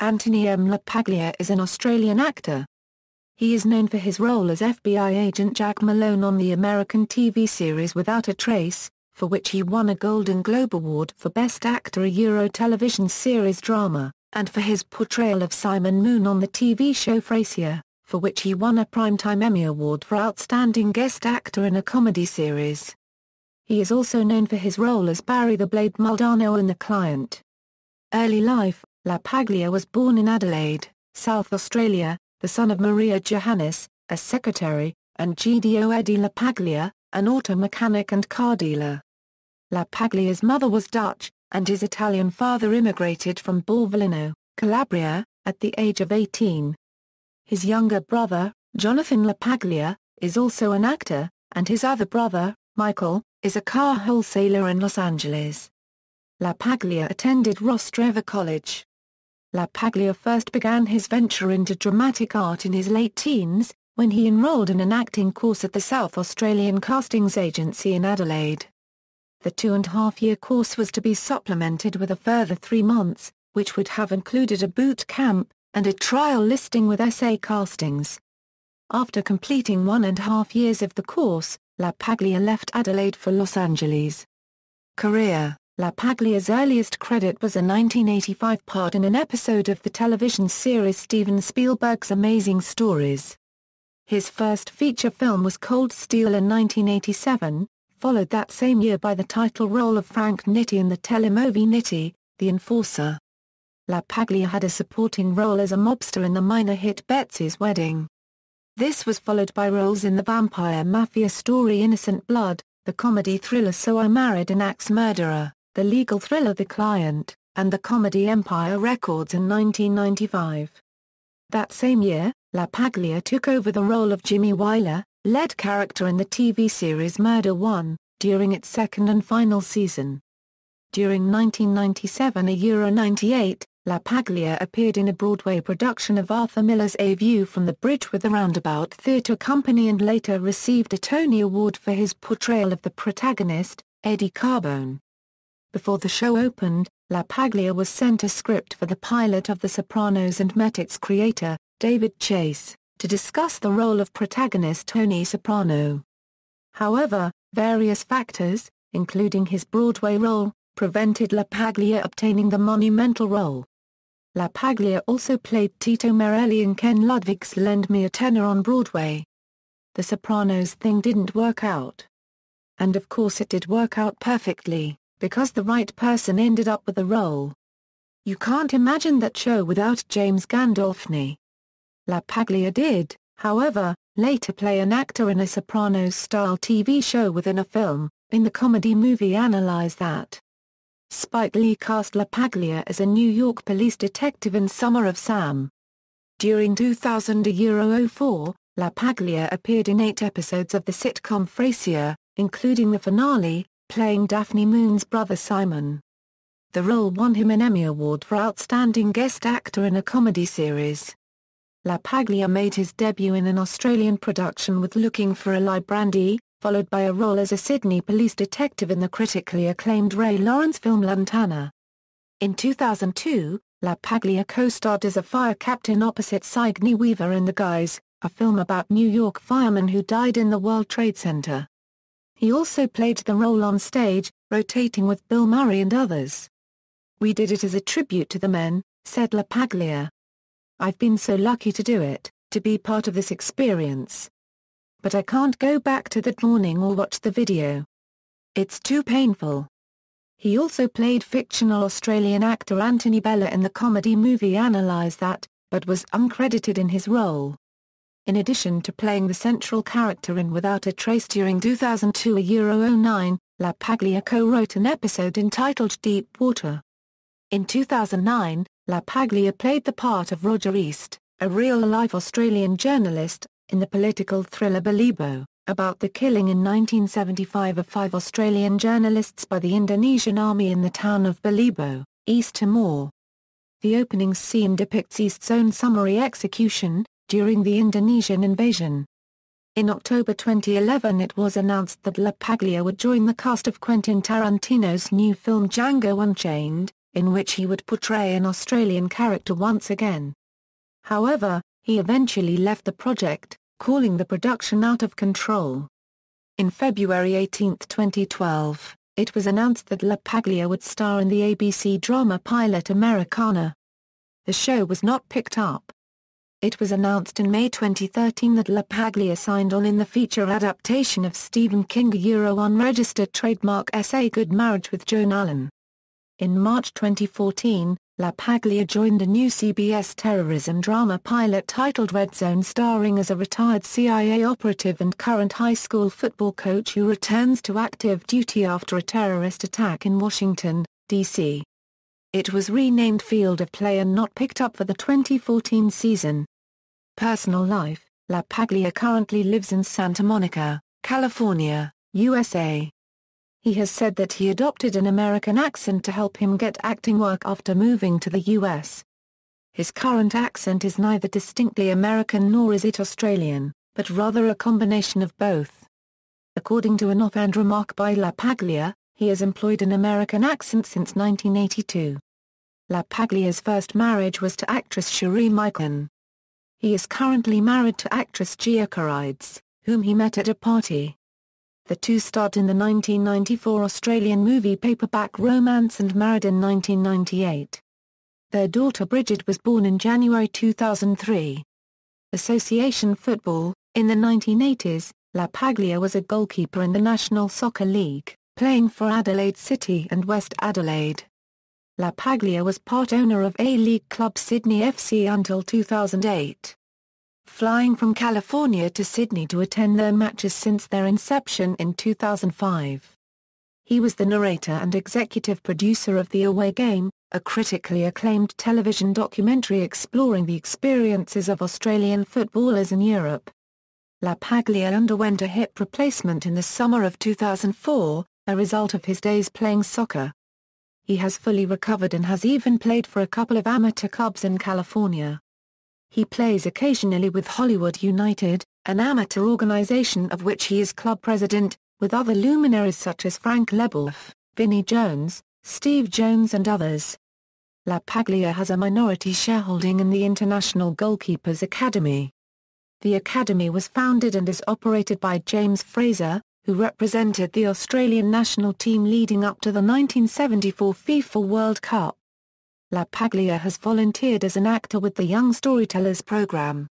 Anthony M. LaPaglia is an Australian actor. He is known for his role as FBI agent Jack Malone on the American TV series Without a Trace, for which he won a Golden Globe Award for Best Actor, a Euro television series drama, and for his portrayal of Simon Moon on the TV show Frasier, for which he won a Primetime Emmy Award for Outstanding Guest Actor in a Comedy Series. He is also known for his role as Barry the Blade Muldano in The Client. Early life: LaPaglia was born in Adelaide, South Australia, the son of Maria Johannes, a secretary, and Gidio Eddie LaPaglia, an auto mechanic and car dealer. LaPaglia's mother was Dutch, and his Italian father immigrated from Borvolino, Calabria, at the age of 18. His younger brother, Jonathan LaPaglia, is also an actor, and his other brother, Michael, is a car wholesaler in Los Angeles. LaPaglia attended Ross Driver College. LaPaglia first began his venture into dramatic art in his late teens, when he enrolled in an acting course at the South Australian Castings Agency in Adelaide. The 2.5-year course was to be supplemented with a further 3 months, which would have included a boot camp, and a trial listing with SA Castings. After completing 1.5 years of the course, LaPaglia left Adelaide for Los Angeles. Career: LaPaglia's earliest credit was a 1985 part in an episode of the television series Steven Spielberg's Amazing Stories. His first feature film was Cold Steel in 1987, followed that same year by the title role of Frank Nitti in the telemovie Nitti, The Enforcer. LaPaglia had a supporting role as a mobster in the minor hit Betsy's Wedding. This was followed by roles in the vampire mafia story Innocent Blood, the comedy thriller So I Married an Axe Murderer, the legal thriller The Client, and the comedy Empire Records in 1995. That same year, LaPaglia took over the role of Jimmy Wyler, lead character in the TV series Murder One, during its second and final season. During 1997 and Euro 98, LaPaglia appeared in a Broadway production of Arthur Miller's A View from the Bridge with the Roundabout Theatre Company and later received a Tony Award for his portrayal of the protagonist, Eddie Carbone. Before the show opened, LaPaglia was sent a script for the pilot of The Sopranos and met its creator, David Chase, to discuss the role of protagonist Tony Soprano. However, various factors, including his Broadway role, prevented LaPaglia obtaining the monumental role. LaPaglia also played Tito Morelli in Ken Ludwig's Lend Me a Tenor on Broadway. The Sopranos thing didn't work out. And of course it did work out perfectly, because the right person ended up with the role. You can't imagine that show without James Gandolfini. LaPaglia did, however, later play an actor in a Sopranos-style TV show within a film, in the comedy movie Analyze That. Spike Lee cast LaPaglia as a New York police detective in Summer of Sam. During 2000 Euro 04, LaPaglia appeared in 8 episodes of the sitcom Frasier, including the finale, playing Daphne Moon's brother Simon. The role won him an Emmy Award for Outstanding Guest Actor in a Comedy Series. LaPaglia made his debut in an Australian production with Looking for a Librandi, followed by a role as a Sydney police detective in the critically acclaimed Ray Lawrence film Lantana. In 2002, LaPaglia co-starred as a fire captain opposite Sigourney Weaver in The Guys, a film about New York firemen who died in the World Trade Center. He also played the role on stage, rotating with Bill Murray and others. "We did it as a tribute to the men," said LaPaglia. "I've been so lucky to do it, to be part of this experience. But I can't go back to that morning or watch the video. It's too painful." He also played fictional Australian actor Anthony Bella in the comedy movie Analyze That, but was uncredited in his role. In addition to playing the central character in Without a Trace during 2002 Euro 09, LaPaglia co-wrote an episode entitled Deep Water. In 2009, LaPaglia played the part of Roger East, a real-life Australian journalist, in the political thriller Balibo, about the killing in 1975 of 5 Australian journalists by the Indonesian army in the town of Balibo, East Timor. The opening scene depicts East's own summary execution, during the Indonesian invasion. In October 2011 it was announced that LaPaglia would join the cast of Quentin Tarantino's new film Django Unchained, in which he would portray an Australian character once again. However, he eventually left the project, calling the production out of control. In February 18, 2012, it was announced that LaPaglia would star in the ABC drama pilot Americana. The show was not picked up. It was announced in May 2013 that LaPaglia signed on in the feature adaptation of Stephen King's unregistered trademark essay Good Marriage with Joan Allen. In March 2014, LaPaglia joined a new CBS terrorism drama pilot titled Red Zone, starring as a retired CIA operative and current high school football coach who returns to active duty after a terrorist attack in Washington, D.C. It was renamed Field of Play and not picked up for the 2014 season. Personal life: LaPaglia currently lives in Santa Monica, California, USA. He has said that he adopted an American accent to help him get acting work after moving to the U.S. His current accent is neither distinctly American nor is it Australian, but rather a combination of both. According to an offhand remark by LaPaglia, he has employed an American accent since 1982. LaPaglia's first marriage was to actress Cherie Micon. He is currently married to actress Gia Carides, whom he met at a party. The two starred in the 1994 Australian movie Paperback Romance and married in 1998. Their daughter Bridget was born in January 2003. Association football: in the 1980s, LaPaglia was a goalkeeper in the National Soccer League, playing for Adelaide City and West Adelaide. LaPaglia was part owner of A-League club Sydney FC until 2008. Flying from California to Sydney to attend their matches since their inception in 2005. He was the narrator and executive producer of The Away Game, a critically acclaimed television documentary exploring the experiences of Australian footballers in Europe. LaPaglia underwent a hip replacement in the summer of 2004, a result of his days playing soccer. He has fully recovered and has even played for a couple of amateur clubs in California. He plays occasionally with Hollywood United, an amateur organization of which he is club president, with other luminaries such as Frank Leboeuf, Vinnie Jones, Steve Jones and others. LaPaglia has a minority shareholding in the International Goalkeepers Academy. The academy was founded and is operated by James Frasier, who represented the Australian national team leading up to the 1974 FIFA World Cup. LaPaglia has volunteered as an actor with the Young Storytellers program.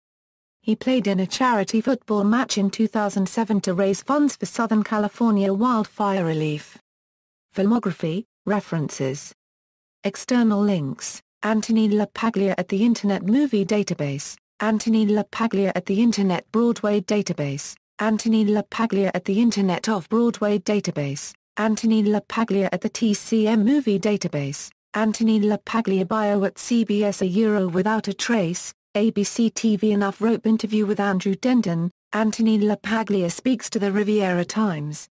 He played in a charity football match in 2007 to raise funds for Southern California wildfire relief. Filmography, references. External links: Anthony LaPaglia at the Internet Movie Database, Anthony LaPaglia at the Internet Broadway Database, Anthony LaPaglia at the Internet Off-Broadway Database, Anthony LaPaglia at the TCM Movie Database, Anthony LaPaglia bio at CBS Without a Trace, ABC TV Enough Rope interview with Andrew Denton, Anthony LaPaglia speaks to the Riviera Times.